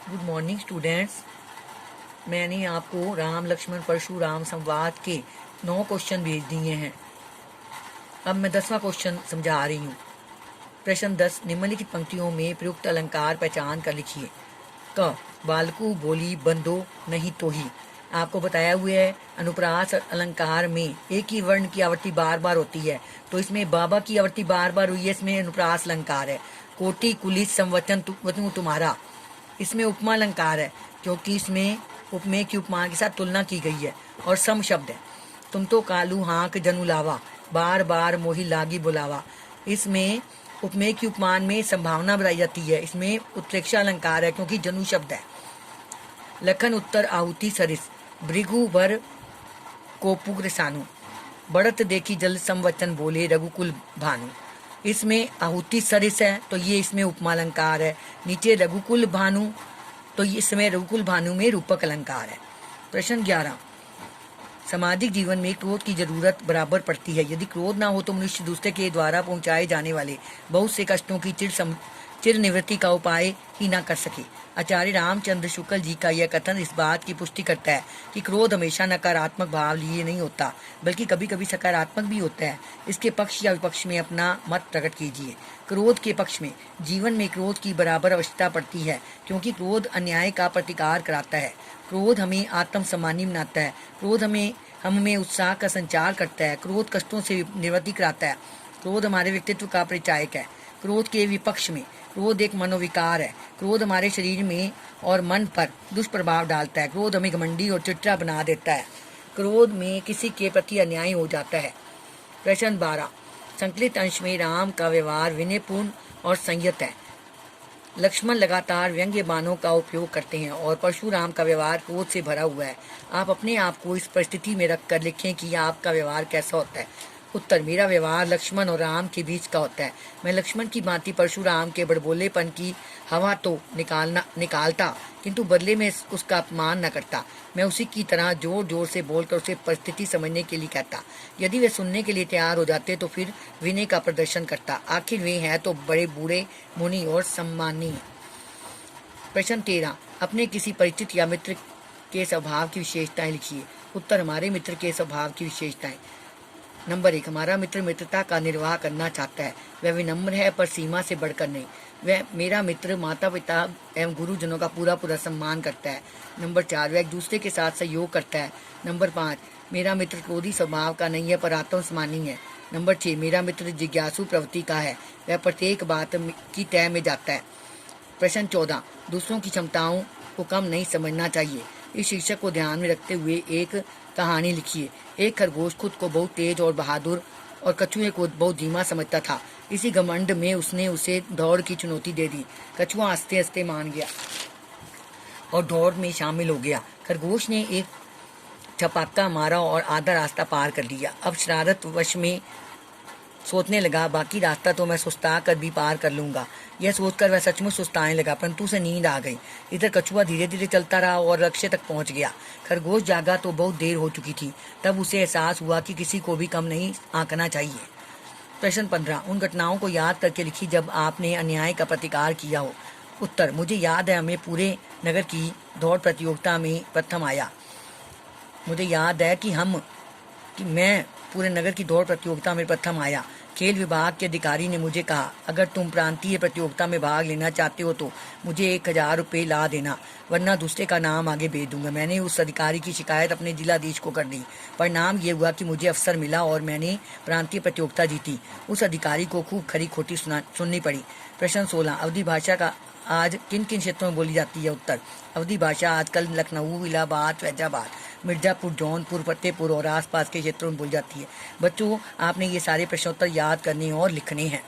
Good morning students. मैंने आपको राम लक्ष्मण परशुराम संवाद के 9 क्वेश्चन भेज दिए हैं। अब मैं 10वां क्वेश्चन समझा रही हूँ। प्रश्न 10, निम्नलिखित पंक्तियों में प्रयुक्त अलंकार पहचान कर लिखिए। क, बालकू बोली बंदो नहीं तो ही। आपको बताया हुआ है अनुप्रास अलंकार में एक ही वर्ण की आवृत्ति बार बार होती है, तो इसमें बाबा की आवृत्ति बार बार हुई है, इसमें अनुप्रास अलंकार है। कोटि कुलित संवचन तुम्हारा, इसमें उपमा अलंकार है क्योंकि इसमें उपमेय की उपमा के साथ तुलना की गई है। और सम शब्द है। तुम तो कालू हाँक जनु लावा, बार बार मोही लागी बुलावा, इसमें उपमेय की उपमान में संभावना बताई जाती है। इसमें उत्प्रेक्षा अलंकार है क्योंकि जनु शब्द है। लखन उत्तर आहुति सरिस, भृगु वर कोपुग्र सानु, बढ़त देखी जल संवचन बोले रघुकुल भानु। इसमें आहुति सरिस है तो ये इसमें उपमा अलंकार है। नीचे रघुकुल भानु, तो इसमें रघुकुल भानु में रूपक अलंकार है। प्रश्न 11, सामाजिक जीवन में क्रोध की जरूरत बराबर पड़ती है। यदि क्रोध ना हो तो मनुष्य दूसरे के द्वारा पहुंचाए जाने वाले बहुत से कष्टों की चिर निवृत्ति का उपाय ही ना कर सके। आचार्य रामचंद्र शुक्ल जी का यह कथन इस बात की पुष्टि करता है कि क्रोध हमेशा नकारात्मक भाव लिए नहीं होता, बल्कि कभी कभी सकारात्मक भी होता है। इसके पक्ष या विपक्ष में अपना मत प्रकट कीजिए। क्रोध के पक्ष में, जीवन में क्रोध की बराबर आवश्यकता पड़ती है क्योंकि क्रोध अन्याय का प्रतिकार कराता है। क्रोध हमें आत्मसम्मानी बनाता है। क्रोध हमें उत्साह का संचार करता है। क्रोध कष्टों से निवृत्ति कराता है। क्रोध हमारे व्यक्तित्व का परिचायक है। क्रोध के विपक्ष में, क्रोध एक मनोविकार है। क्रोध हमारे शरीर में और मन पर दुष्प्रभाव डालता है। क्रोध हमें घमंडी और चिड़चिड़ा बना देता है। क्रोध में किसी के प्रति अन्याय हो जाता है। प्रश्न 12, संकलित अंश में राम का व्यवहार विनयपूर्ण और संयत है। लक्ष्मण लगातार व्यंग्य बाणों का उपयोग करते हैं और परशुराम का व्यवहार क्रोध से भरा हुआ है। आप अपने आप को इस परिस्थिति में रखकर लिखें कि आपका व्यवहार कैसा होता है। उत्तर, मेरा व्यवहार लक्ष्मण और राम के बीच का होता है। मैं लक्ष्मण की भांति परशुराम के बड़बोलेपन की हवा तो निकालता, किंतु बदले में उसका अपमान न करता। मैं उसी की तरह जोर जोर से बोलकर उसे परिस्थिति समझने के लिए कहता। यदि वे सुनने के लिए तैयार हो जाते तो फिर विनय का प्रदर्शन करता। आखिर वे हैं तो बड़े बूढ़े, मुनि और सम्मानीय। प्रश्न 13, अपने किसी परिचित या मित्र के स्वभाव की विशेषताएं लिखिए। उत्तर, हमारे मित्र के स्वभाव की विशेषताएं। नंबर 1, हमारा मित्र मित्रता का निर्वाह करना चाहता है। वह विनम्र है पर सीमा से बढ़कर नहीं। मेरा मित्र माता पिता एवं गुरुजनों का पूरा पूरा सम्मान करता है। नंबर 4, वह एक दूसरे के साथ सहयोग करता है। नंबर 5, मेरा मित्र क्रोधी स्वभाव का नहीं है पर आत्मसम्मानी है। नंबर 6, मेरा मित्र जिज्ञासु प्रवृत्ति का है। वह प्रत्येक बात की तह में जाता है। प्रश्न 14, दूसरों की क्षमताओं को कम नहीं समझना चाहिए। इस शीर्षक को ध्यान में रखते हुए एक कहानी लिखिए। एक खरगोश खुद को बहुत तेज और बहादुर और कछुए को बहुत धीमा समझता था। इसी घमंड में उसने उसे दौड़ की चुनौती दे दी। कछुआ हंसते हंसते मान गया और दौड़ में शामिल हो गया। खरगोश ने एक छपाका मारा और आधा रास्ता पार कर लिया। अब शरारत वश में सोचने लगा, बाकी रास्ता तो मैं सुस्ता कर भी पार कर लूंगा। यह सोचकर वह सचमुच सुस्ताने लगा, परंतु उसे नींद आ गई। इधर कछुआ धीरे धीरे चलता रहा और लक्ष्य तक पहुंच गया। खरगोश जागा तो बहुत देर हो चुकी थी। तब उसे एहसास हुआ कि किसी को भी कम नहीं आंकना चाहिए। प्रश्न 15, उन घटनाओं को याद करके लिखी जब आपने अन्याय का प्रतिकार किया हो। उत्तर, मुझे याद है हमें पूरे नगर की दौड़ प्रतियोगिता में प्रथम आया। मुझे याद है कि मैं पूरे नगर की दौड़ प्रतियोगिता में प्रथम आया। खेल विभाग के अधिकारी ने मुझे कहा, अगर तुम प्रांतीय प्रतियोगिता में भाग लेना चाहते हो तो मुझे 1000 रुपये ला देना, वरना दूसरे का नाम आगे भेज दूंगा। मैंने उस अधिकारी की शिकायत अपने जिलाधीश को कर दी। परिणाम ये हुआ कि मुझे अवसर मिला और मैंने प्रांतीय प्रतियोगिता जीती। उस अधिकारी को खूब खरी खोटी सुननी पड़ी। प्रश्न 16, अवधी भाषा का आज किन किन क्षेत्रों में बोली जाती है। उत्तर, अवधी भाषा आजकल लखनऊ, इलाहाबाद, फैजाबाद, मिर्जापुर, जौनपुर, फतेहपुर और आसपास के क्षेत्रों में बोली जाती है। बच्चों, आपने ये सारे प्रश्नोत्तर याद करने और लिखने हैं।